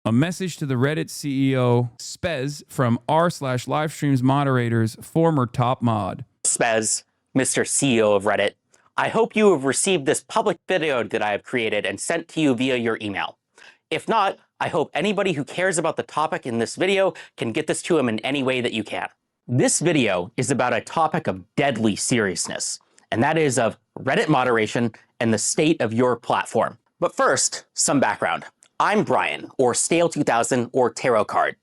A message to the Reddit CEO, Spez, from r/livestreams moderators, former top mod. Spez, Mr. CEO of Reddit, I hope you have received this public video that I have created and sent to you via your email. If not, I hope anybody who cares about the topic in this video can get this to him in any way that you can. This video is about a topic of deadly seriousness, and that is of Reddit moderation and the state of your platform. But first, some background. I'm Brian, or Stale2000, or Tarot Card.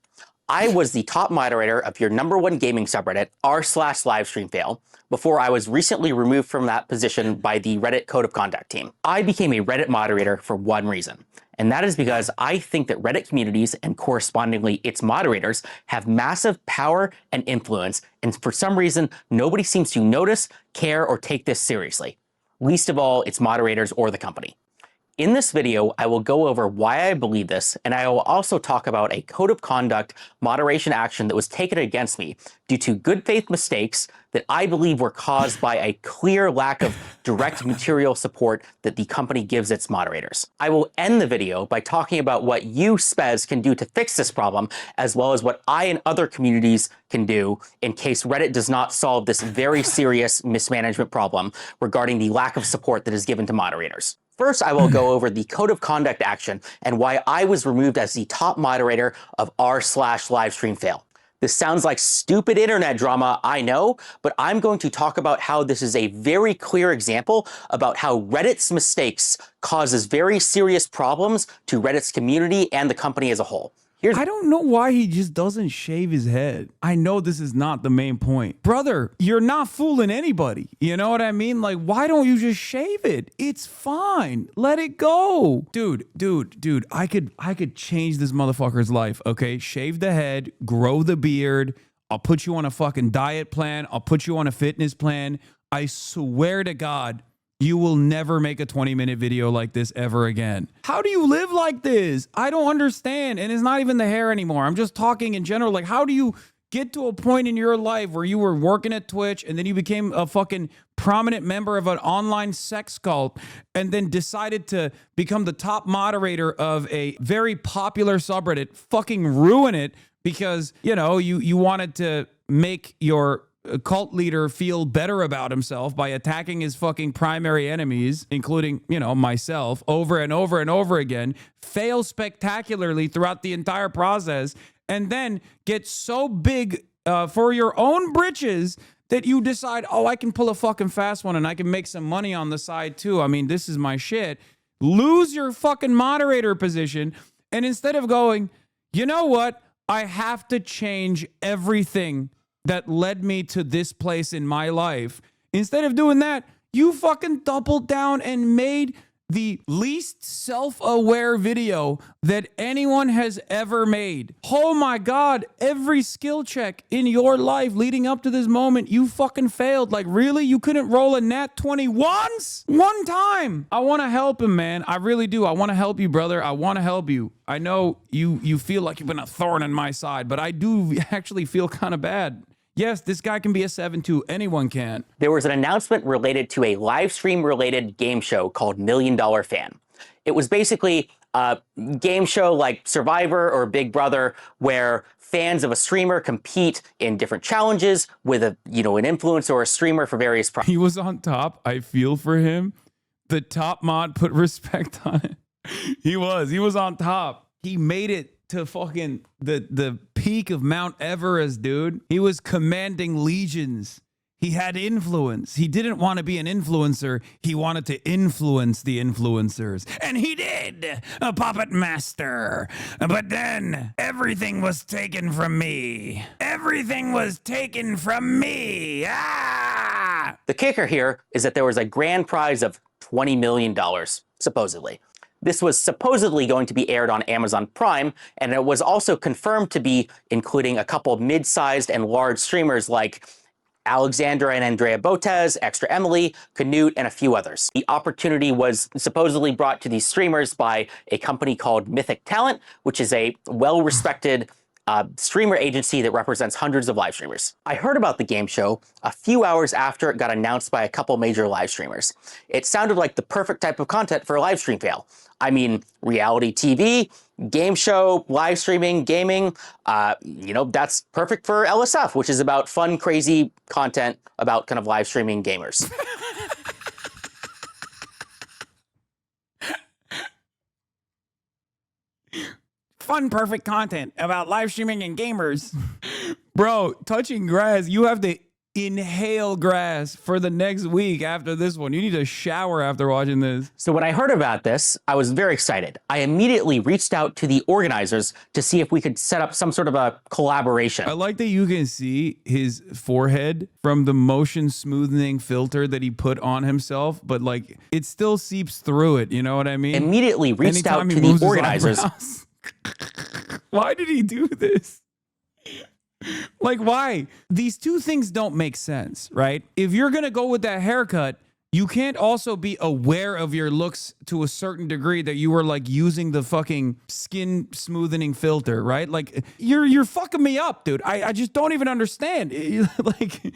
I was the top moderator of your #1 gaming subreddit, r/livestreamfail, before I was recently removed from that position by the Reddit Code of Conduct team. I became a Reddit moderator for one reason, and that is because I think that Reddit communities and correspondingly its moderators have massive power and influence, and for some reason, nobody seems to notice, care, or take this seriously. Least of all, its moderators or the company. In this video, I will go over why I believe this, and I will also talk about a code of conduct moderation action that was taken against me due to good faith mistakes that I believe were caused by a clear lack of direct material support that the company gives its moderators. I will end the video by talking about what you, Spez, can do to fix this problem, as well as what I and other communities can do in case Reddit does not solve this very serious mismanagement problem regarding the lack of support that is given to moderators. First, I will go over the code of conduct action and why I was removed as the top moderator of r/livestreamfail. This sounds like stupid internet drama, I know, but I'm going to talk about how this is a very clear example about how Reddit's mistakes causes very serious problems to Reddit's community and the company as a whole. I don't know why he just doesn't shave his head. I know this is not the main point. Brother, you're not fooling anybody. You know what I mean? Like, why don't you just shave it? It's fine. Let it go. Dude, I could change this motherfucker's life, okay? Shave the head, grow the beard. I'll put you on a fucking diet plan. I'll put you on a fitness plan. I swear to God, you will never make a 20-minute video like this ever again. How do you live like this? I don't understand. And it's not even the hair anymore. I'm just talking in general. Like, how do you get to a point in your life where you were working at Twitch and then you became a fucking prominent member of an online sex cult and then decided to become the top moderator of a very popular subreddit, fucking ruin it because, you know, you wanted to make your cult leader feel better about himself by attacking his fucking primary enemies, including, you know, myself, over and over and over again, fail spectacularly throughout the entire process, and then get so big for your own britches that you decide, oh, I can pull a fucking fast one and I can make some money on the side too. I mean, this is my shit. Lose your fucking moderator position, and instead of going, you know what? I have to change everything that led me to this place in my life. Instead of doing that, you fucking doubled down and made the least self-aware video that anyone has ever made. Oh my God, every skill check in your life leading up to this moment, you fucking failed. Like, really? You couldn't roll a nat 20 once? One time. I want to help him, man. I really do. I want to help you, brother. I want to help you. I know you feel like you've been a thorn in my side, but I do actually feel kind of bad. Yes, this guy can be a 7-2. Anyone can. There was an announcement related to a live stream related game show called $1 Million Fan. It was basically a game show like Survivor or Big Brother where fans of a streamer compete in different challenges with an influencer or a streamer for various prizes. He was on top. I feel for him. The top mod put respect on it. He was on top. He made it to fucking the peak of Mount Everest, dude. He was commanding legions. He had influence. He didn't want to be an influencer. He wanted to influence the influencers. And he did, a puppet master. But then everything was taken from me. Everything was taken from me. Ah! The kicker here is that there was a grand prize of $20 million, supposedly. This was supposedly going to be aired on Amazon Prime, and it was also confirmed to be including a couple of mid-sized and large streamers like Alexandra and Andrea Botez, Extra Emily, Canute, and a few others. The opportunity was supposedly brought to these streamers by a company called Mythic Talent, which is a well-respected a streamer agency that represents hundreds of live streamers. I heard about the game show a few hours after it got announced by a couple major live streamers. It sounded like the perfect type of content for a live stream fail. I mean, reality TV, game show, live streaming, gaming, that's perfect for LSF, which is about fun, crazy content about kind of live streaming gamers. Fun, perfect content about live streaming and gamers. Bro, touching grass, you have to inhale grass for the next week after this one. You need a shower after watching this. So when I heard about this, I was very excited. I immediately reached out to the organizers to see if we could set up some sort of a collaboration. I like that you can see his forehead from the motion smoothing filter that he put on himself, but like it still seeps through it. You know what I mean? Immediately reached Anytime out he to moves the his organizers. eyebrows. Why did he do this? Like, why? These two things don't make sense, right? If you're going to go with that haircut, you can't also be aware of your looks to a certain degree that you were like using the fucking skin smoothing filter, right? Like, you're fucking me up, dude. I just don't even understand. Like,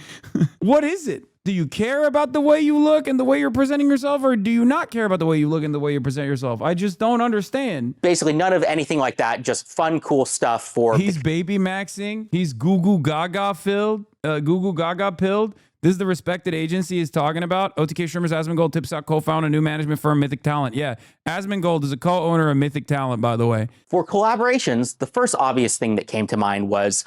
what is it? Do you care about the way you look and the way you're presenting yourself, or do you not care about the way you look and the way you present yourself? I just don't understand. Basically, none of anything like that. Just fun, cool stuff for. He's baby maxing. He's Goo Goo Gaga filled. Pilled. This is the respected agency is talking about. OTK Streamers, Asmongold, Tipstock, co-founder, new management firm, Mythic Talent. Yeah, Asmongold is a co-owner of Mythic Talent, by the way. For collaborations, the first obvious thing that came to mind was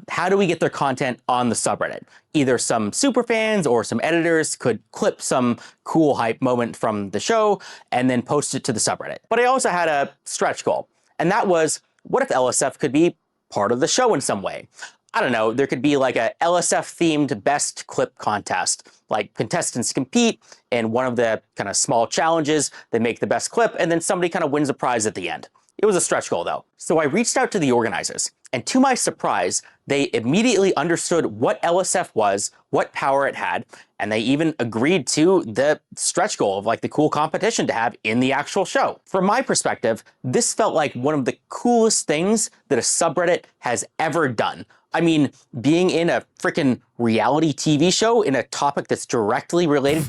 how do we get their content on the subreddit? Either some superfans or some editors could clip some cool hype moment from the show and then post it to the subreddit. But I also had a stretch goal, and that was, what if LSF could be part of the show in some way? I don't know, there could be like a LSF-themed best clip contest. Like contestants compete in one of the kind of small challenges, they make the best clip, and then somebody kind of wins a prize at the end. It was a stretch goal though. So I reached out to the organizers, and to my surprise, they immediately understood what LSF was, what power it had, and they even agreed to the stretch goal of like the cool competition to have in the actual show. From my perspective, this felt like one of the coolest things that a subreddit has ever done. I mean, being in a freaking reality TV show in a topic that's directly related.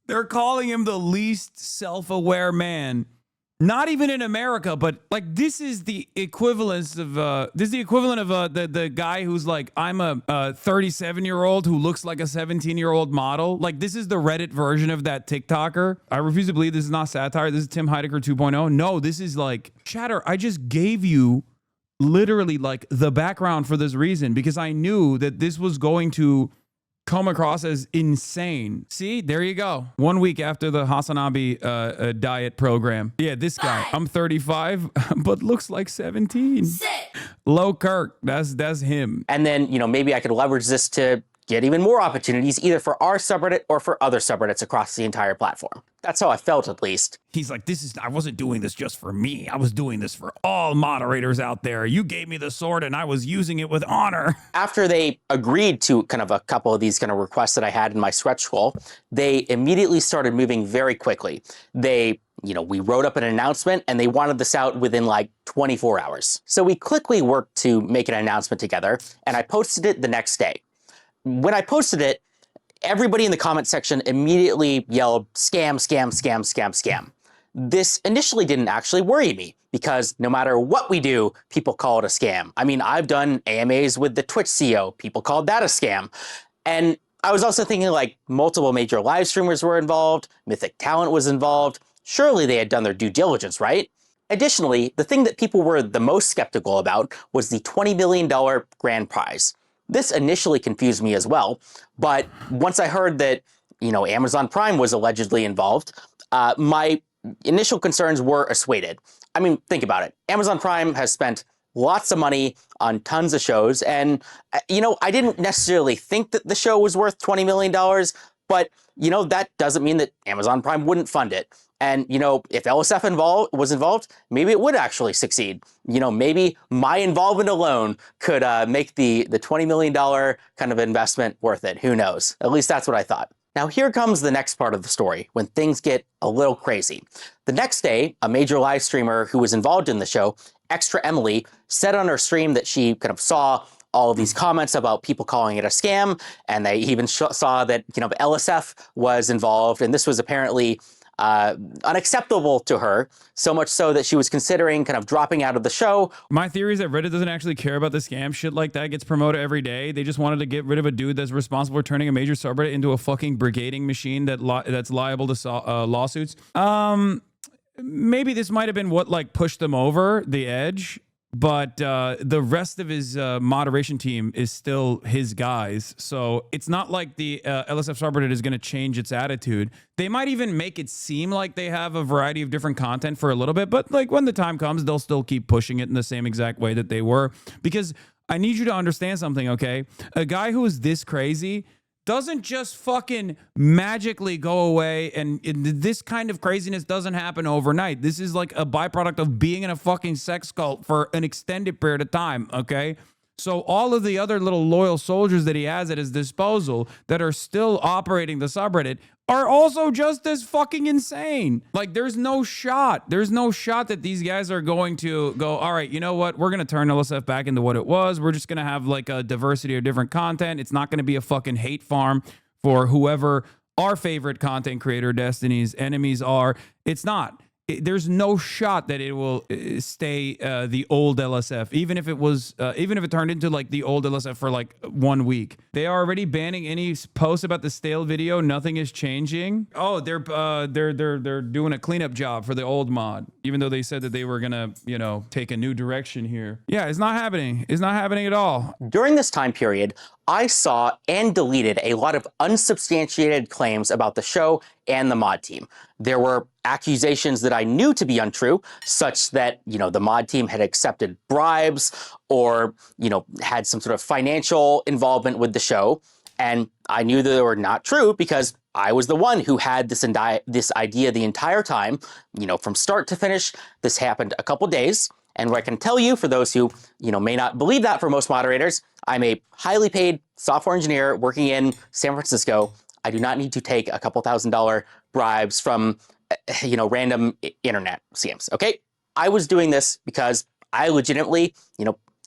They're calling him the least self-aware man. Not even in America, but like this is the equivalence of the guy who's like, I'm a 37-year-old who looks like a 17-year-old model. Like this is the Reddit version of that TikToker. I refuse to believe this is not satire. This is Tim Heidecker 2.0. No, this is like, Chatter, I just gave you literally like the background for this reason because I knew that this was going to come across as insane. See, there you go. 1 week after the Hasanabi diet program. Yeah, this guy. I'm 35, but looks like 17. Sick. Low Kirk. That's him. And then, maybe I could leverage this to get even more opportunities, either for our subreddit or for other subreddits across the entire platform. That's how I felt, at least. He's like, I wasn't doing this just for me. I was doing this for all moderators out there. You gave me the sword and I was using it with honor. After they agreed to kind of a couple of these kind of requests that I had in my stretch goal, they immediately started moving very quickly. We wrote up an announcement and they wanted this out within like 24 hours. So we quickly worked to make an announcement together, and I posted it the next day. When I posted it, everybody in the comment section immediately yelled, scam, scam, scam, scam, scam. This initially didn't actually worry me because no matter what we do, people call it a scam. I mean, I've done AMAs with the Twitch CEO. People called that a scam. And I was also thinking like multiple major live streamers were involved. Mythic Talent was involved. Surely they had done their due diligence, right? Additionally, the thing that people were the most skeptical about was the $20 million grand prize. This initially confused me as well, but once I heard that, Amazon Prime was allegedly involved, my initial concerns were assuaded. I mean, think about it. Amazon Prime has spent lots of money on tons of shows, and, I didn't necessarily think that the show was worth $20 million, but, that doesn't mean that Amazon Prime wouldn't fund it. And, if LSF was involved, maybe it would actually succeed. Maybe my involvement alone could make the $20 million kind of investment worth it. Who knows? At least that's what I thought. Now here comes the next part of the story, when things get a little crazy. The next day, a major live streamer who was involved in the show, Extra Emily, said on her stream that she kind of saw all of these comments about people calling it a scam, and they even saw that LSF was involved, and this was apparently unacceptable to her, so much so that she was considering kind of dropping out of the show. My theory is that Reddit doesn't actually care about the scam. Shit like that gets promoted every day. They just wanted to get rid of a dude that's responsible for turning a major subreddit into a fucking brigading machine that's liable to lawsuits. Maybe this might have been what like pushed them over the edge. But the rest of his moderation team is still his guys. So it's not like the LSF subreddit is going to change its attitude. They might even make it seem like they have a variety of different content for a little bit. But like when the time comes, they'll still keep pushing it in the same exact way that they were. Because I need you to understand something, okay? A guy who is this crazy doesn't just fucking magically go away, and this kind of craziness doesn't happen overnight. This is like a byproduct of being in a fucking sex cult for an extended period of time, okay? So all of the other little loyal soldiers that he has at his disposal that are still operating the subreddit are also just as fucking insane. Like, there's no shot. There's no shot that these guys are going to go, all right, you know what? We're going to turn LSF back into what it was. We're just going to have like a diversity of different content. It's not going to be a fucking hate farm for whoever our favorite content creator Destiny's enemies are. It's not. There's no shot that it will stay the old LSF, even if it turned into like the old LSF for like 1 week. They are already banning any posts about the stale video. Nothing is changing. Oh, they're doing a cleanup job for the old mod, even though they said that they were gonna, take a new direction here. Yeah, it's not happening. It's not happening at all. During this time period, I saw and deleted a lot of unsubstantiated claims about the show and the mod team. There were accusations that I knew to be untrue, such that, the mod team had accepted bribes or, had some sort of financial involvement with the show. And I knew that they were not true because I was the one who had this idea the entire time, from start to finish. This happened a couple days. And what I can tell you, for those who, may not believe that for most moderators, I'm a highly paid software engineer working in San Francisco. I do not need to take a couple $1,000 bribes from, random internet scams, okay? I was doing this because I legitimately,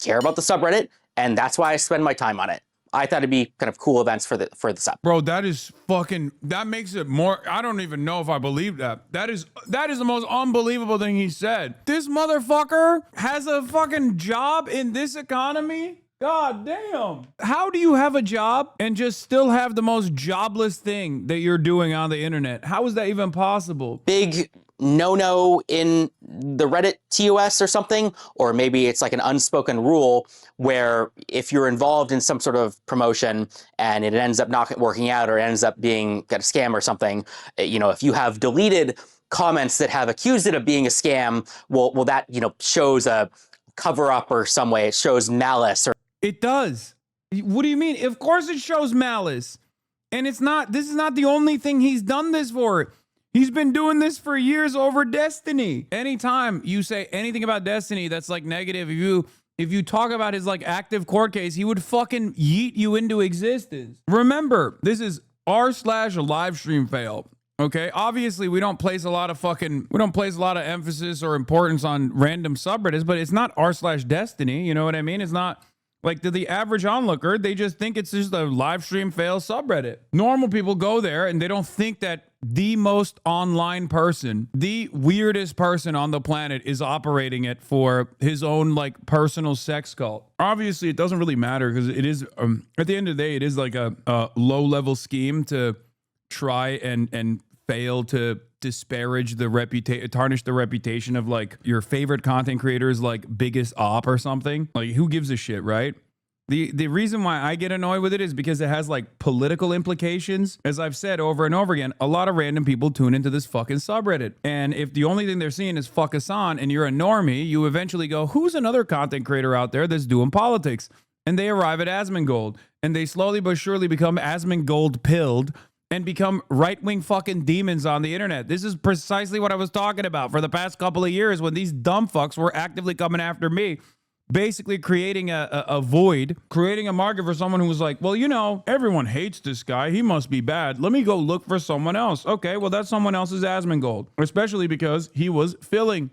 care about the subreddit, and that's why I spend my time on it. I thought it'd be kind of cool events for the sub. Bro, that makes it more, I don't even know if I believe that. That is the most unbelievable thing he said. This motherfucker has a fucking job in this economy? God damn. How do you have a job and just still have the most jobless thing that you're doing on the internet? How is that even possible? Big no-no in the Reddit TOS or something, or maybe it's like an unspoken rule where if you're involved in some sort of promotion and it ends up not working out or ends up being a scam or something, if you have deleted comments that have accused it of being a scam, well that, shows a cover-up or some way. It shows malice. Or it does. What do you mean? Of course it shows malice. And this is not the only thing he's done this for. He's been doing this for years over Destiny. Anytime you say anything about Destiny that's like negative, if you talk about his like active court case, he would fucking yeet you into existence. Remember, this is r/live stream fail. Okay, obviously we don't place a lot of emphasis or importance on random subreddits, but it's not r/Destiny. You know what I mean? It's not like, to the average onlooker, they just think it's just a live stream fail subreddit. Normal people go there and they don't think that the most online person, the weirdest person on the planet, is operating it for his own like personal sex cult. Obviously, it doesn't really matter because it is, at the end of the day, it is like a low-level scheme to try and fail to disparage the tarnish the reputation of like your favorite content creator's like biggest op or something. Like, who gives a shit, right? The reason why I get annoyed with it is because it has like political implications. As I've said over and over again, a lot of random people tune into this fucking subreddit. And if the only thing they're seeing is fuck HASAN and you're a normie, you eventually go, who's another content creator out there that's doing politics? And they arrive at Asmongold. And they slowly but surely become Asmongold pilled and become right-wing fucking demons on the internet. This is precisely what I was talking about for the past couple of years when these dumb fucks were actively coming after me. basically creating a void, creating a market for someone who was like, well, you know, everyone hates this guy. He must be bad. Let me go look for someone else. Okay, well, that's someone else's Asmongold, especially because he was filling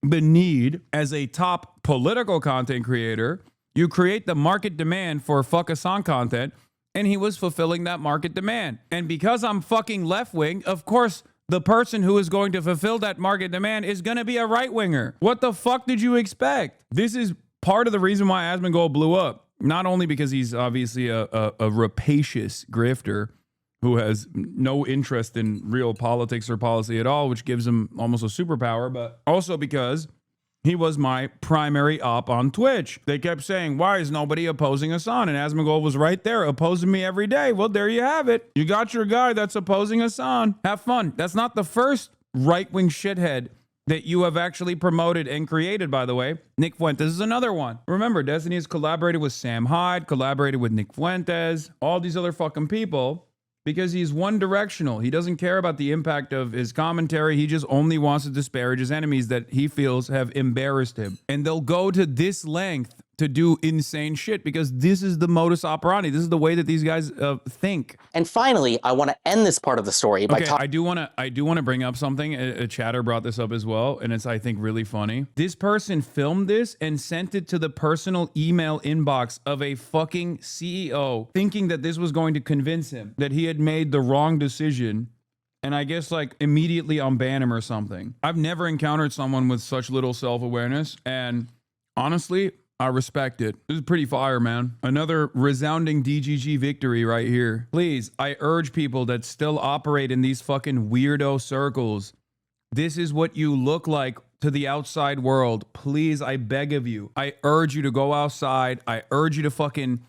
the need as a top political content creator. You create the market demand for fuck HASAN content, and he was fulfilling that market demand. And because I'm fucking left wing, of course, the person who is going to fulfill that market demand is going to be a right winger. What the fuck did you expect? This is part of the reason why Asmongold blew up. Not only because he's obviously a rapacious grifter who has no interest in real politics or policy at all, which gives him almost a superpower, but also because he was my primary op on Twitch. They kept saying, why is nobody opposing HASAN? And Asmongold was right there opposing me every day. Well, there you have it. You got your guy that's opposing HASAN. Have fun. That's not the first right-wing shithead that you have actually promoted and created, by the way. Nick Fuentes is another one. Remember, Destiny has collaborated with Sam Hyde, collaborated with Nick Fuentes, all these other fucking people, because he's one-directional. He doesn't care about the impact of his commentary. He just only wants to disparage his enemies that he feels have embarrassed him. And they'll go to this length to do insane shit because this is the modus operandi. This is the way that these guys think. And finally, I want to end this part of the story by talking. I do want to bring up something. A chatter brought this up as well, and it's, I think, really funny. This person filmed this and sent it to the personal email inbox of a fucking CEO, thinking that this was going to convince him that he had made the wrong decision. And I guess like immediately unban him or something. I've never encountered someone with such little self-awareness, and honestly, I respect it. This is pretty fire, man. Another resounding DGG victory right here. Please, I urge people that still operate in these fucking weirdo circles. This is what you look like to the outside world. Please, I beg of you. I urge you to go outside. I urge you to fucking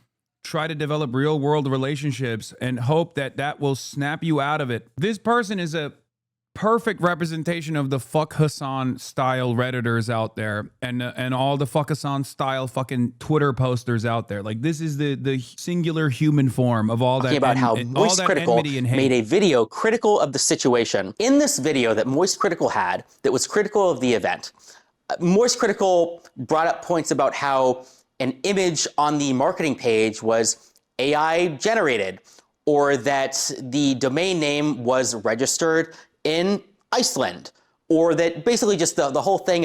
try to develop real world relationships and hope that that will snap you out of it. This person is a perfect representation of the fuck HASAN style Redditors out there and all the fuck HASAN style fucking Twitter posters out there. Like, this is the singular human form of all that. Talking about how Moist Critical made a video critical of the situation. In this video that Moist Critical had that was critical of the event, Moist Critical brought up points about how an image on the marketing page was AI generated, or that the domain name was registered in Iceland, or that basically just the whole thing,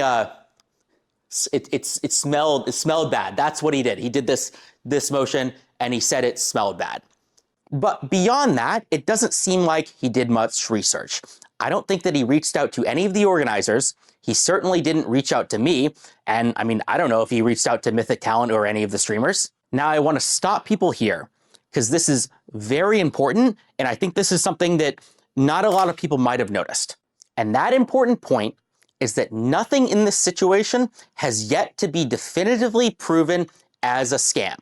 it smelled bad. That's what he did. He did this motion and he said it smelled bad. But beyond that, it doesn't seem like he did much research. I don't think that he reached out to any of the organizers. He certainly didn't reach out to me. And I mean, I don't know if he reached out to Mythic Talent or any of the streamers. Now I want to stop people here because this is very important. And I think this is something that not a lot of people might have noticed. And that important point is that nothing in this situation has yet to be definitively proven as a scam.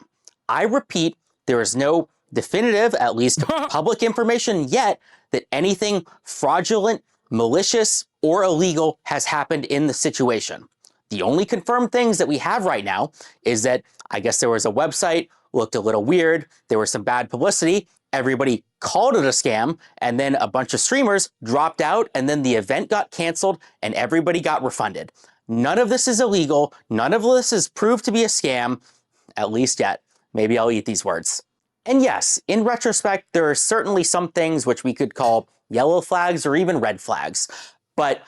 I repeat, there is no definitive, at least public information yet, that anything fraudulent, malicious, or illegal has happened in the situation. The only confirmed things that we have right now is that I guess there was a website, looked a little weird, there was some bad publicity, everybody called it a scam, and then a bunch of streamers dropped out, and then the event got canceled, and everybody got refunded. None of this is illegal. None of this is proved to be a scam, at least yet. Maybe I'll eat these words. And yes, in retrospect, there are certainly some things which we could call yellow flags or even red flags. But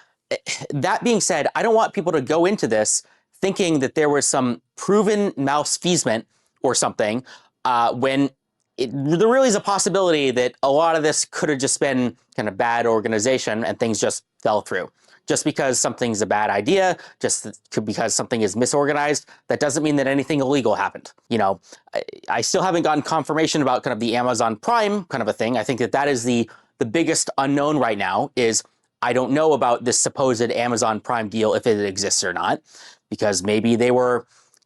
that being said, I don't want people to go into this thinking that there was some proven malfeasance or something when there really is a possibility that a lot of this could have just been kind of bad organization and things just fell through. Just because something's a bad idea, just because something is misorganized, that doesn't mean that anything illegal happened. You know, I still haven't gotten confirmation about kind of the Amazon Prime kind of a thing. I think that is the biggest unknown right now is I don't know about this supposed Amazon Prime deal, if it exists or not, because maybe they were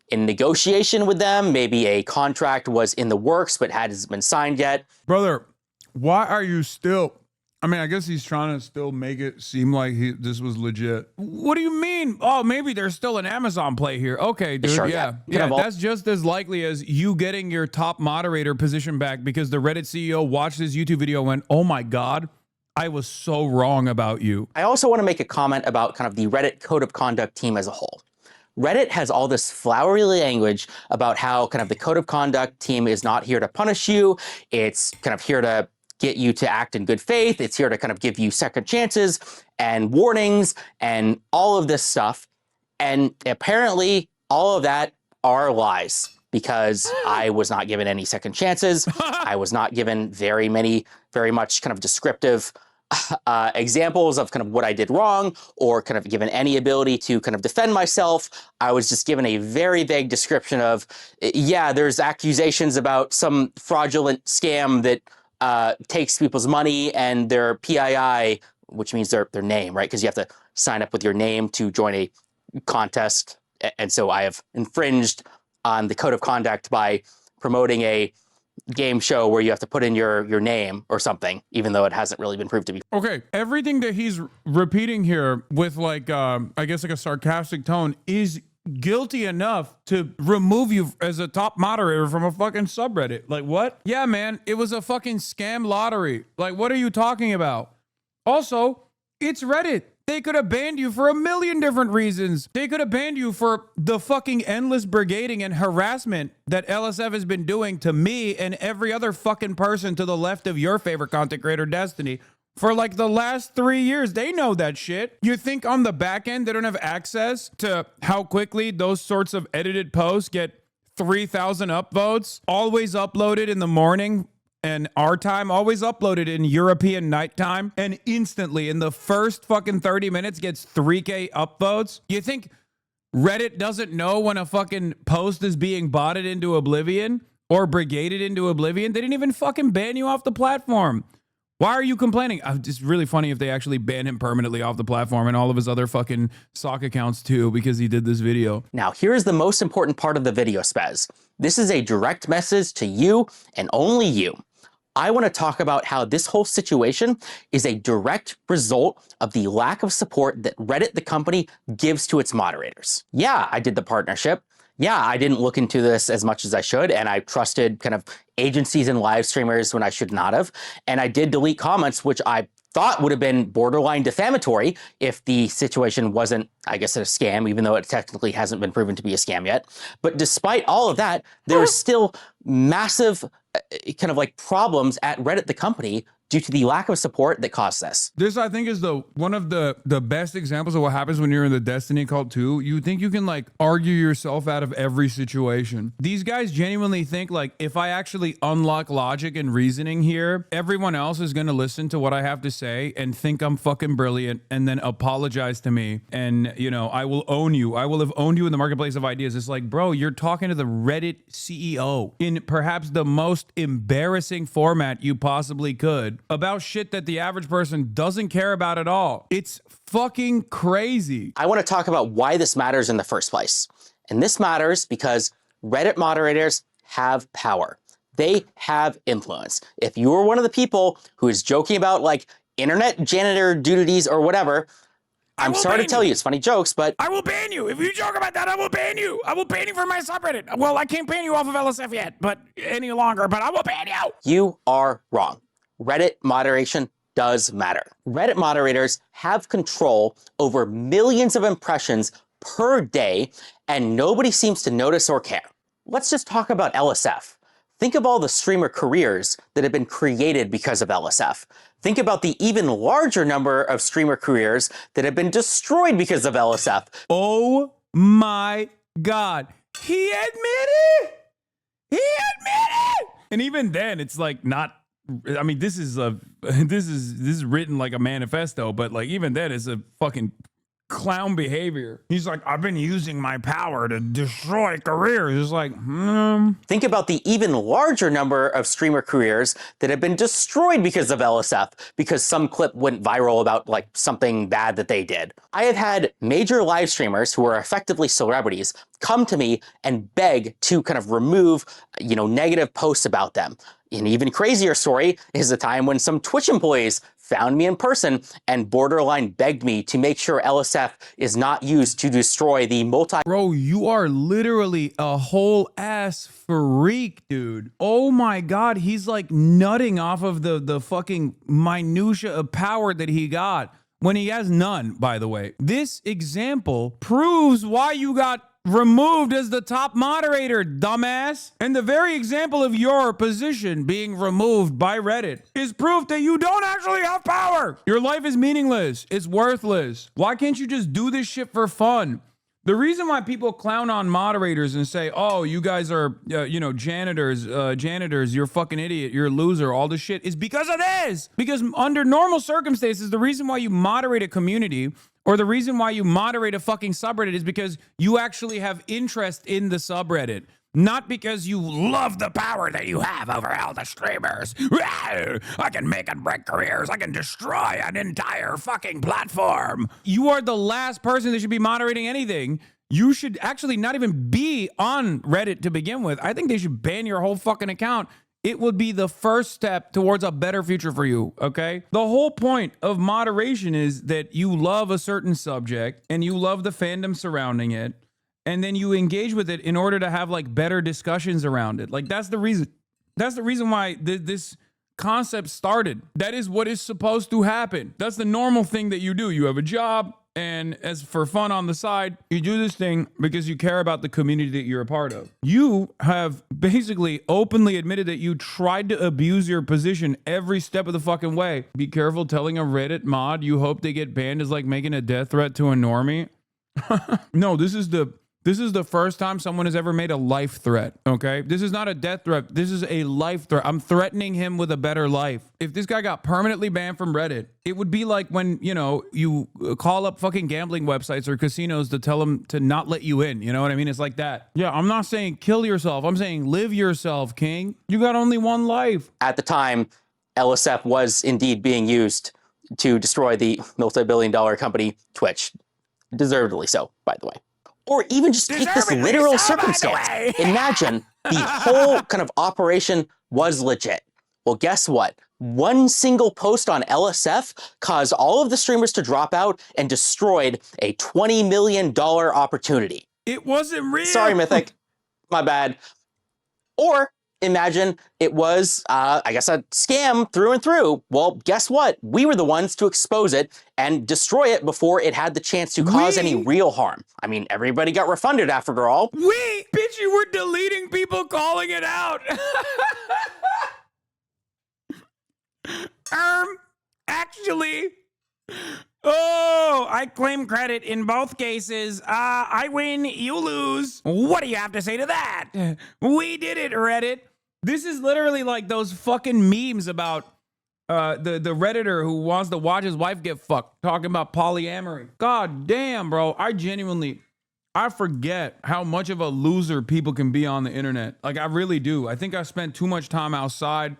in negotiation with them. Maybe a contract was in the works, but hasn't been signed yet. Brother, why are you still... I mean, I guess he's trying to still make it seem like this was legit. What do you mean? Oh, maybe there's still an Amazon play here. Okay, dude, sure, yeah. That's just as likely as you getting your top moderator position back because the Reddit CEO watched this YouTube video and went, oh my God, I was so wrong about you. I also want to make a comment about kind of the Reddit Code of Conduct team as a whole. Reddit has all this flowery language about how kind of the code of conduct team is not here to punish you. It's kind of here to get you to act in good faith. It's here to kind of give you second chances and warnings and all of this stuff. And apparently all of that are lies, because I was not given any second chances. I was not given very much kind of descriptive examples of kind of what I did wrong, or kind of given any ability to kind of defend myself. I was just given a very vague description of, yeah, there's accusations about some fraudulent scam that takes people's money and their PII, which means their name, right? Because you have to sign up with your name to join a contest. And so I have infringed on the code of conduct by promoting a game show where you have to put in your name or something, even though it hasn't really been proved to be. Okay, everything that he's repeating here with like, I guess like a sarcastic tone is guilty enough to remove you as a top moderator from a fucking subreddit. Like, what? Yeah, man, it was a fucking scam lottery. Like, what are you talking about? Also, it's Reddit. They could have banned you for a million different reasons. They could have banned you for the fucking endless brigading and harassment that LSF has been doing to me and every other fucking person to the left of your favorite content creator, Destiny, for like the last 3 years. They know that shit. You think on the back end they don't have access to how quickly those sorts of edited posts get 3,000 upvotes, always uploaded in the morning and our time, always uploaded in European nighttime, and instantly in the first fucking 30 minutes gets 3K upvotes? You think Reddit doesn't know when a fucking post is being botted into oblivion or brigaded into oblivion? They didn't even fucking ban you off the platform. Why are you complaining? It's really funny if they actually ban him permanently off the platform and all of his other fucking sock accounts too, because he did this video. Now, here's the most important part of the video, Spez. This is a direct message to you and only you. I want to talk about how this whole situation is a direct result of the lack of support that Reddit, the company, gives to its moderators. Yeah, I did the partnership. Yeah, I didn't look into this as much as I should, and I trusted kind of agencies and live streamers when I should not have. And I did delete comments, which I thought would have been borderline defamatory if the situation wasn't, I guess, a scam, even though it technically hasn't been proven to be a scam yet. But despite all of that, there's still massive kind of like problems at Reddit, the company, due to the lack of support that caused this. This, I think, is one of the best examples of what happens when you're in the Destiny cult too. You think you can like argue yourself out of every situation. These guys genuinely think like, if I actually unlock logic and reasoning here, everyone else is going to listen to what I have to say and think I'm fucking brilliant and then apologize to me. And, you know, I will own you. I will have owned you in the marketplace of ideas. It's like, bro, you're talking to the Reddit CEO in perhaps the most embarrassing format you possibly could, about shit that the average person doesn't care about at all. It's fucking crazy. I want to talk about why this matters in the first place. And this matters because Reddit moderators have power. They have influence. If you are one of the people who is joking about like internet janitor duties or whatever, I'm sorry to tell you, it's funny jokes, but I will ban you. If you joke about that, I will ban you. I will ban you from my subreddit. Well, I can't ban you off of LSF yet, but any longer, but I will ban you. You are wrong. Reddit moderation does matter. Reddit moderators have control over millions of impressions per day, and nobody seems to notice or care. Let's just talk about LSF. Think of all the streamer careers that have been created because of LSF. Think about the even larger number of streamer careers that have been destroyed because of LSF. Oh my God. He admitted! He admitted! And even then, it's like not, I mean, this is written like a manifesto, but like even then it's a fucking clown behavior. He's like, I've been using my power to destroy careers. It's like, Think about the even larger number of streamer careers that have been destroyed because of LSF, because some clip went viral about like something bad that they did. I have had major live streamers who are effectively celebrities come to me and beg to kind of remove, you know, negative posts about them. An even crazier story is the time when some Twitch employees found me in person and borderline begged me to make sure LSF is not used to destroy the Bro, you are literally a whole ass freak, dude. Oh my God, he's like nutting off of the fucking minutia of power that he got when he has none, by the way. This example proves why you got removed as the top moderator, dumbass. And the very example of your position being removed by Reddit is proof that you don't actually have power. Your life is meaningless. It's worthless. Why can't you just do this shit for fun? The reason why people clown on moderators and say, oh, you guys are, janitors, you're a fucking idiot, you're a loser, all this shit, is because of this. Because under normal circumstances, the reason why you moderate a community or the reason why you moderate a fucking subreddit is because you actually have interest in the subreddit. Not because you love the power that you have over all the streamers. I can make and break careers. I can destroy an entire fucking platform. You are the last person that should be moderating anything. You should actually not even be on Reddit to begin with. I think they should ban your whole fucking account. It would be the first step towards a better future for you, okay? The whole point of moderation is that you love a certain subject and you love the fandom surrounding it. And then you engage with it in order to have like better discussions around it. Like that's the reason. That's the reason why this concept started. That is what is supposed to happen. That's the normal thing that you do. You have a job, and as for fun on the side, you do this thing because you care about the community that you're a part of. You have basically openly admitted that you tried to abuse your position every step of the fucking way. Be careful telling a Reddit mod you hope they get banned is like making a death threat to a normie. No, this is the first time someone has ever made a life threat, okay? This is not a death threat. This is a life threat. I'm threatening him with a better life. If this guy got permanently banned from Reddit, it would be like when, you call up fucking gambling websites or casinos to tell them to not let you in. You know what I mean? It's like that. Yeah, I'm not saying kill yourself. I'm saying live yourself, king. You got only one life. At the time, LSF was indeed being used to destroy the multi-billion-dollar company Twitch. Deservedly so, by the way. Or even just take this literal circumstance. Imagine the whole kind of operation was legit. Well, guess what? One single post on LSF caused all of the streamers to drop out and destroyed a $20 million opportunity. It wasn't real. Sorry, Mythic. My bad. Or imagine it was, a scam through and through. Well, guess what? We were the ones to expose it and destroy it before it had the chance to cause any real harm. I mean, everybody got refunded after all. Bitch, you were deleting people calling it out. Actually, I claim credit in both cases. I win, you lose. What do you have to say to that? We did it, Reddit. This is literally like those fucking memes about the Redditor who wants to watch his wife get fucked, talking about polyamory. God damn, bro. I forget how much of a loser people can be on the internet. Like, I really do. I think I spent too much time outside,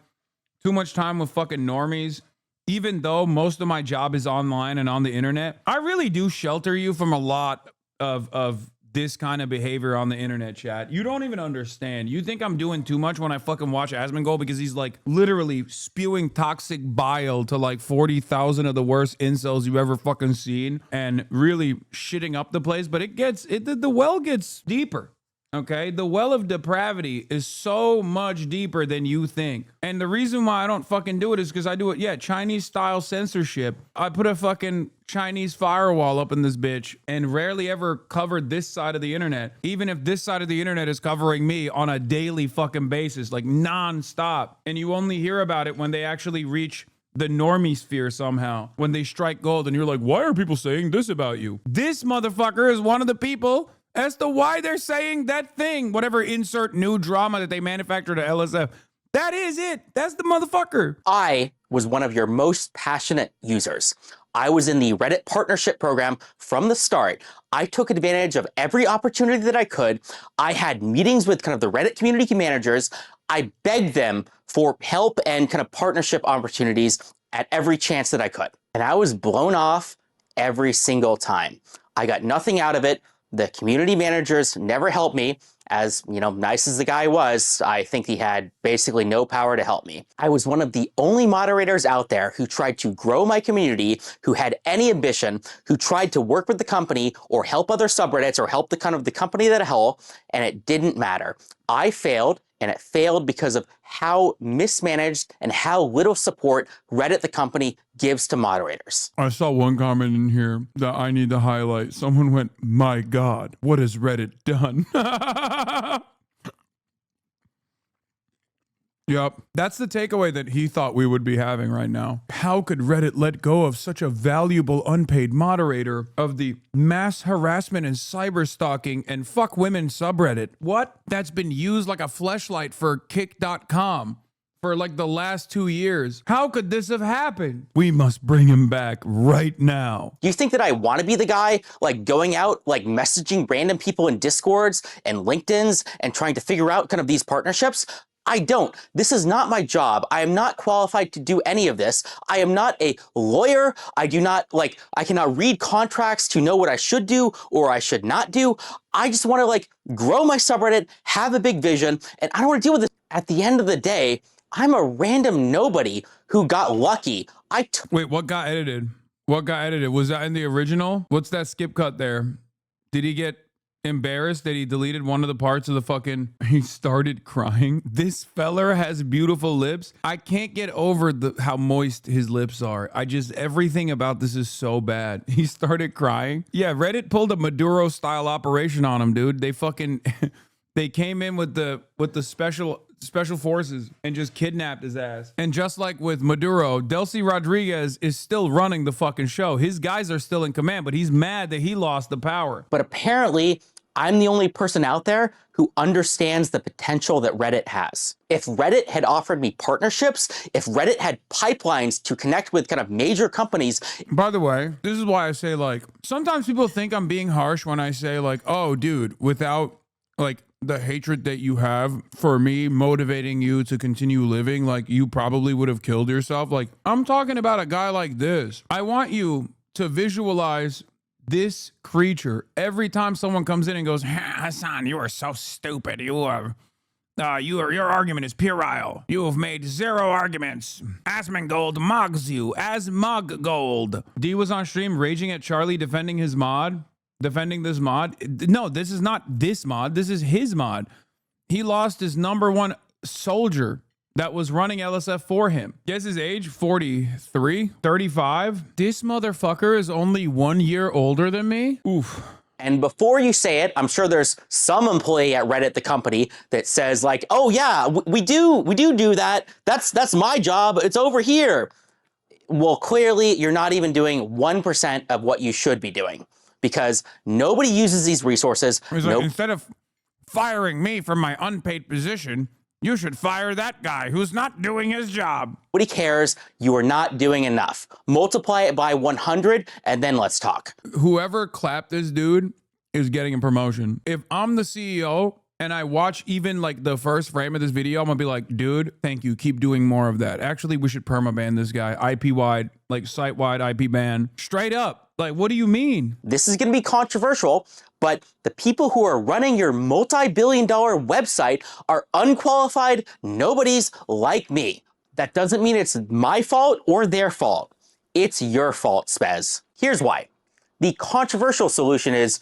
too much time with fucking normies. Even though most of my job is online and on the internet, I really do shelter you from a lot of this kind of behavior on the internet, chat. You don't even understand. You think I'm doing too much when I fucking watch HasanDaily because he's like literally spewing toxic bile to like 40,000 of the worst incels you've ever fucking seen and really shitting up the place. But the well gets deeper. Okay, the well of depravity is so much deeper than you think. And the reason why I don't fucking do it is because I do it, Chinese style censorship. I put a fucking Chinese firewall up in this bitch and rarely ever covered this side of the internet. Even if this side of the internet is covering me on a daily fucking basis, like non-stop. And you only hear about it when they actually reach the normie sphere somehow, when they strike gold and you're like, why are people saying this about you? This motherfucker is one of the people as to why they're saying that thing, whatever insert new drama that they manufactured at LSF. That is it. That's the motherfucker. I was one of your most passionate users. I was in the Reddit partnership program from the start. I took advantage of every opportunity that I could. I had meetings with kind of the Reddit community managers. I begged them for help and kind of partnership opportunities at every chance that I could. And I was blown off every single time. I got nothing out of it. The community managers never helped me. As, nice as the guy was, I think he had basically no power to help me. I was one of the only moderators out there who tried to grow my community, who had any ambition, who tried to work with the company or help other subreddits or help the company that hell, and it didn't matter. I failed, and it failed because of how mismanaged and how little support Reddit, the company, gives to moderators. I saw one comment in here that I need to highlight. Someone went, "My God, what has Reddit done?" Yep. That's the takeaway that he thought we would be having right now. How could Reddit let go of such a valuable unpaid moderator of the mass harassment and cyber stalking and fuck women subreddit? What? That's been used like a fleshlight for kick.com for like the last 2 years. How could this have happened? We must bring him back right now. Do you think that I want to be the guy like going out, like messaging random people in Discords and LinkedIn's and trying to figure out kind of these partnerships? I don't. This is not my job. I am not qualified to do any of this. I am not a lawyer. I cannot read contracts to know what I should do or I should not do. I just want to like grow my subreddit, have a big vision, and I don't want to deal with this. At the end of the day, I'm a random nobody who got lucky. Wait, what got edited? What got edited? Was that in the original? What's that skip cut there? Did he get embarrassed that he deleted one of the parts of the fucking... He started crying. This feller has beautiful lips. I can't get over how moist his lips are. Everything about this is so bad. He started crying. Yeah, Reddit pulled a Maduro style operation on him, dude. They fucking... They came in with the special forces and just kidnapped his ass. And just like with Maduro, Delcy Rodriguez is still running the fucking show. His guys are still in command, but he's mad that he lost the power. But apparently, I'm the only person out there who understands the potential that Reddit has. If Reddit had offered me partnerships, if Reddit had pipelines to connect with kind of major companies. By the way, this is why I say, like, sometimes people think I'm being harsh when I say, like, oh, dude, without, like, the hatred that you have for me motivating you to continue living, like, you probably would have killed yourself. Like, I'm talking about a guy like this. I want you to visualize this creature every time someone comes in and goes, Hasan, you are so stupid. Your argument is puerile. You have made 0 arguments. Asmongold mugs you as mug gold. D was on stream raging at Charlie defending his mod. Defending this mod. No, this is not this mod. This is his mod. He lost his #1 soldier that was running LSF for him. Guess his age? 43? 35? This motherfucker is only 1 year older than me? Oof. And before you say it, I'm sure there's some employee at Reddit, the company, that says like, oh yeah, we do that. That's my job. It's over here. Well, clearly you're not even doing 1% of what you should be doing because nobody uses these resources. Instead of firing me from my unpaid position, you should fire that guy who's not doing his job. Nobody cares. You are not doing enough. Multiply it by 100 and then let's talk. Whoever clapped this dude is getting a promotion. If I'm the CEO and I watch even like the first frame of this video, I'm gonna be like, dude, thank you. Keep doing more of that. Actually, we should permaban this guy. IP-wide, like site-wide IP ban. Straight up. Like, what do you mean? This is gonna be controversial, but the people who are running your multi-billion-dollar website are unqualified nobodies like me. That doesn't mean it's my fault or their fault. It's your fault, Spez. Here's why. The controversial solution is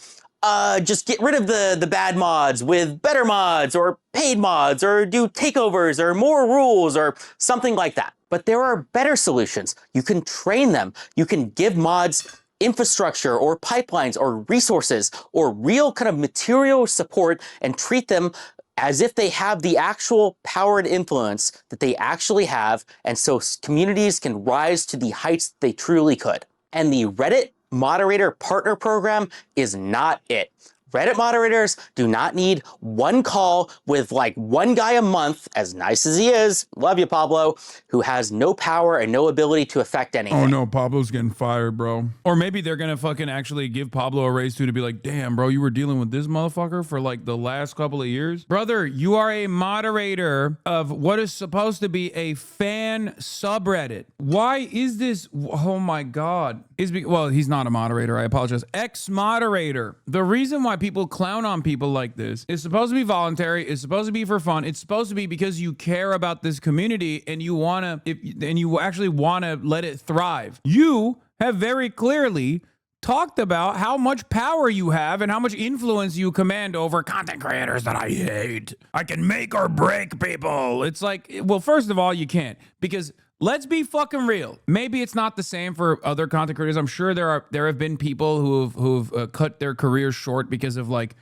just get rid of the bad mods with better mods or paid mods or do takeovers or more rules or something like that. But there are better solutions. You can train them. You can give mods infrastructure or pipelines or resources or real kind of material support and treat them as if they have the actual power and influence that they actually have, and so communities can rise to the heights they truly could. And the Reddit Moderator Partner Program is not it. Reddit moderators do not need one call with like one guy a month, as nice as he is, love you, Pablo, who has no power and no ability to affect anything. Oh no, Pablo's getting fired, bro. Or maybe they're gonna fucking actually give Pablo a raise too, to be like, damn, bro, you were dealing with this motherfucker for like the last couple of years. Brother, you are a moderator of what is supposed to be a fan subreddit. Why is this? Oh my God. Well, he's not a moderator. I apologize. Ex-moderator. The reason why people clown on people like this is supposed to be voluntary. It's supposed to be for fun. It's supposed to be because you care about this community and you want to, and you actually want to let it thrive. You have very clearly talked about how much power you have and how much influence you command over content creators that I hate. I can make or break people. It's like, well, first of all, you can't, because let's be fucking real. Maybe it's not the same for other content creators. I'm sure there have been people who've cut their careers short because of like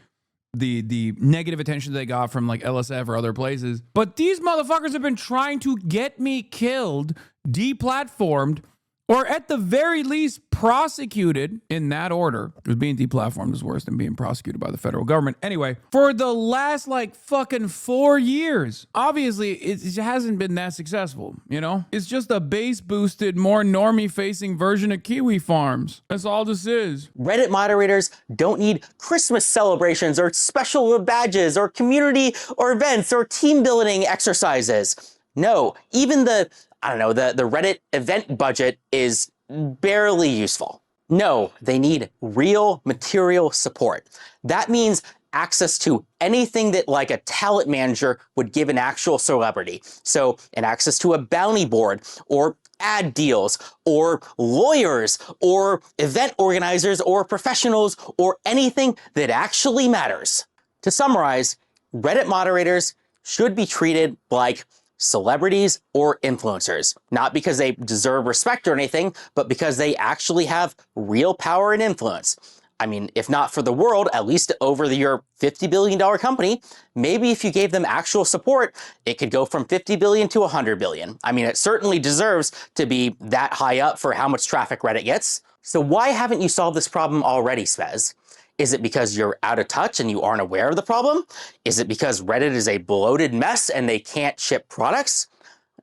the negative attention they got from like LSF or other places. But these motherfuckers have been trying to get me killed, deplatformed, or at the very least prosecuted in that order. Because being deplatformed is worse than being prosecuted by the federal government. Anyway, for the last like fucking 4 years. Obviously, it hasn't been that successful, you know? It's just a base-boosted, more normie-facing version of Kiwi Farms. That's all this is. Reddit moderators don't need Christmas celebrations or special badges or community or events or team building exercises. No, even the Reddit event budget is barely useful. No, they need real material support. That means access to anything that like a talent manager would give an actual celebrity. So an access to a bounty board or ad deals or lawyers or event organizers or professionals or anything that actually matters. To summarize, Reddit moderators should be treated like celebrities or influencers, not because they deserve respect or anything, but because they actually have real power and influence. I mean, if not for the world, at least over your $50 billion company, maybe if you gave them actual support, it could go from 50 billion to 100 billion. I mean, it certainly deserves to be that high up for how much traffic Reddit gets. So why haven't you solved this problem already, Spez? Is it because you're out of touch and you aren't aware of the problem? Is it because Reddit is a bloated mess and they can't ship products?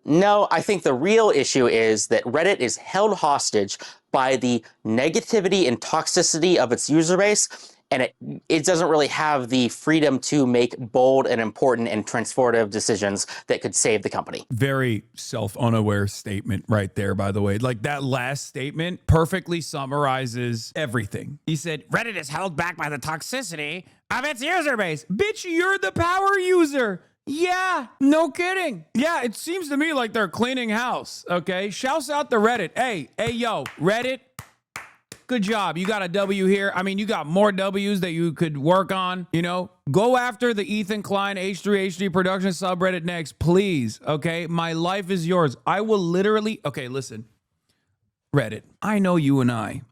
No, I think the real issue is that Reddit is held hostage by the negativity and toxicity of its user base, and it doesn't really have the freedom to make bold and important and transformative decisions that could save the company. Very self-unaware statement right there, by the way. Like that last statement perfectly summarizes everything. He said, Reddit is held back by the toxicity of its user base. Bitch, you're the power user. Yeah, no kidding. Yeah, it seems to me like they're cleaning house, okay? Shouts out to Reddit. Hey, yo, Reddit, good job. You got a W here. I mean, you got more W's that you could work on, you know? Go after the Ethan Klein H3HD production subreddit next, please, okay? My life is yours. I will literally... Okay, listen. Reddit, I know you and I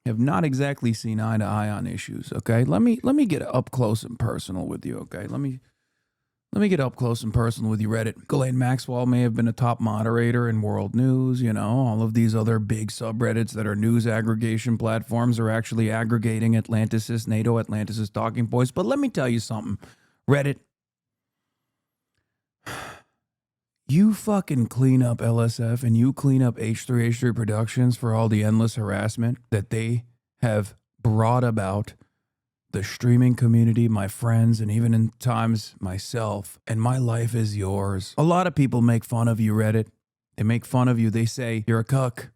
have not exactly seen eye to eye on issues, okay? Let me get up close and personal with you, okay? Let me get up close and personal with you, Reddit. Ghislaine Maxwell may have been a top moderator in world news, you know, all of these other big subreddits that are news aggregation platforms are actually aggregating Atlantis' NATO Atlantis' talking points. But let me tell you something, Reddit. You fucking clean up LSF and you clean up H3H3 Productions for all the endless harassment that they have brought about the streaming community, my friends, and even in times myself, and my life is yours. A lot of people make fun of you, Reddit. They make fun of you. They say you're a cuck.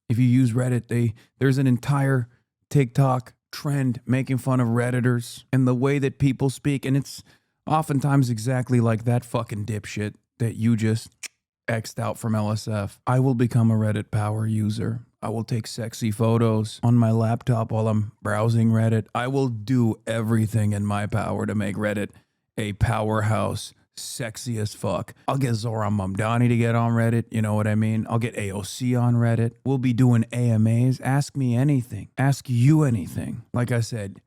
If you use Reddit, there's an entire TikTok trend making fun of Redditors and the way that people speak, and it's oftentimes exactly like that fucking dipshit that you just X'd out from LSF. I will become a Reddit power user. I will take sexy photos on my laptop while I'm browsing Reddit. I will do everything in my power to make Reddit a powerhouse, sexy as fuck. I'll get Zoran Mamdani to get on Reddit, you know what I mean? I'll get AOC on Reddit. We'll be doing AMAs. Ask me anything. Ask you anything. Like I said,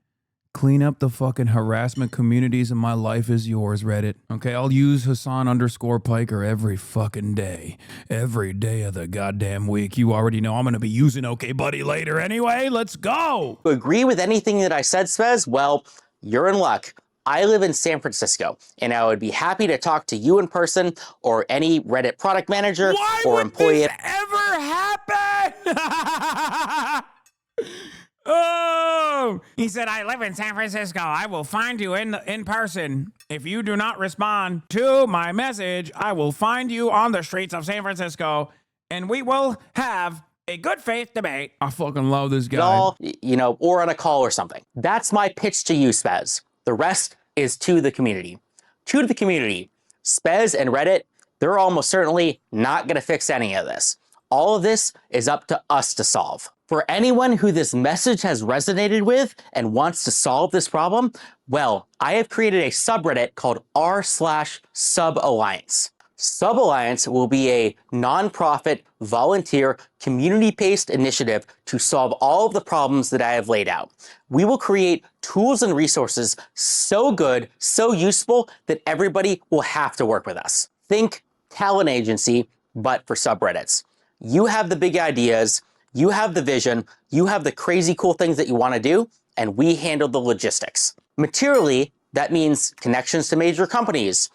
clean up the fucking harassment communities and my life is yours, Reddit. Okay, I'll use Hasan_Piker every fucking day. Every day of the goddamn week. You already know I'm going to be using OK Buddy later anyway. Let's go. Agree with anything that I said, Spez? Well, you're in luck. I live in San Francisco, and I would be happy to talk to you in person or any Reddit product manager or employee. Why would this ever happen? Oh, he said, I live in San Francisco. I will find you in person. If you do not respond to my message, I will find you on the streets of San Francisco, and we will have a good faith debate. I fucking love this guy. You know, or on a call or something. That's my pitch to you, Spez. The rest is to the community. To the community, Spez and Reddit, they're almost certainly not going to fix any of this. All of this is up to us to solve. For anyone who this message has resonated with and wants to solve this problem, well, I have created a subreddit called r/SubAlliance. SubAlliance will be a nonprofit, volunteer, community-based initiative to solve all of the problems that I have laid out. We will create tools and resources so good, so useful, that everybody will have to work with us. Think talent agency, but for subreddits. You have the big ideas, you have the vision, you have the crazy cool things that you want to do, and we handle the logistics. Materially, that means connections to major companies,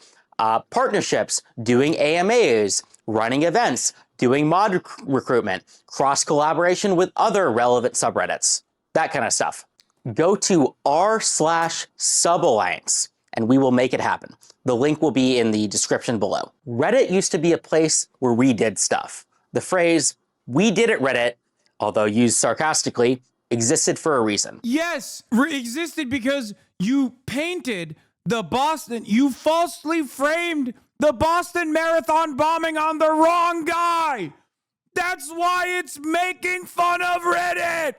partnerships, doing AMAs, running events, doing mod recruitment, cross-collaboration with other relevant subreddits, that kind of stuff. Go to r/SubAlliance and we will make it happen. The link will be in the description below. Reddit used to be a place where we did stuff. The phrase, "we did it Reddit," although used sarcastically, existed for a reason. Yes, existed because you painted you falsely framed the Boston Marathon bombing on the wrong guy. That's why it's making fun of Reddit.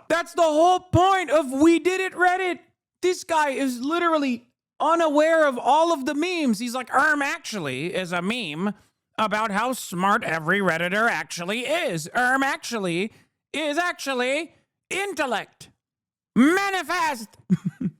That's the whole point of We Did It Reddit. This guy is literally unaware of all of the memes. He's like, actually is a meme about how smart every Redditor actually is. Actually is actually intellect. Manifest.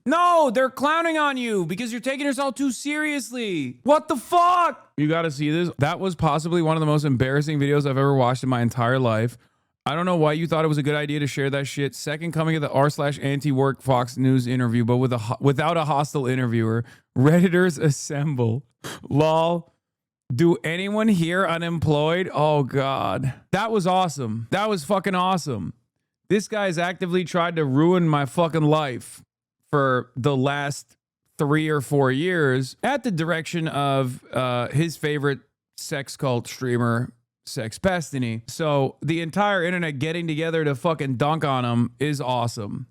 No, they're clowning on you because you're taking yourself too seriously. What the fuck? You gotta see this. That was possibly one of the most embarrassing videos I've ever watched in my entire life. I don't know why you thought it was a good idea to share that shit. Second coming of the r/anti-work Fox News interview, but without a hostile interviewer. Redditors assemble. Lol. Do anyone here unemployed? Oh, God. That was awesome. That was fucking awesome. This guy's actively tried to ruin my fucking life for the last 3 or 4 years at the direction of his favorite sex cult streamer, HasanDaily Destiny. So the entire internet getting together to fucking dunk on him is awesome.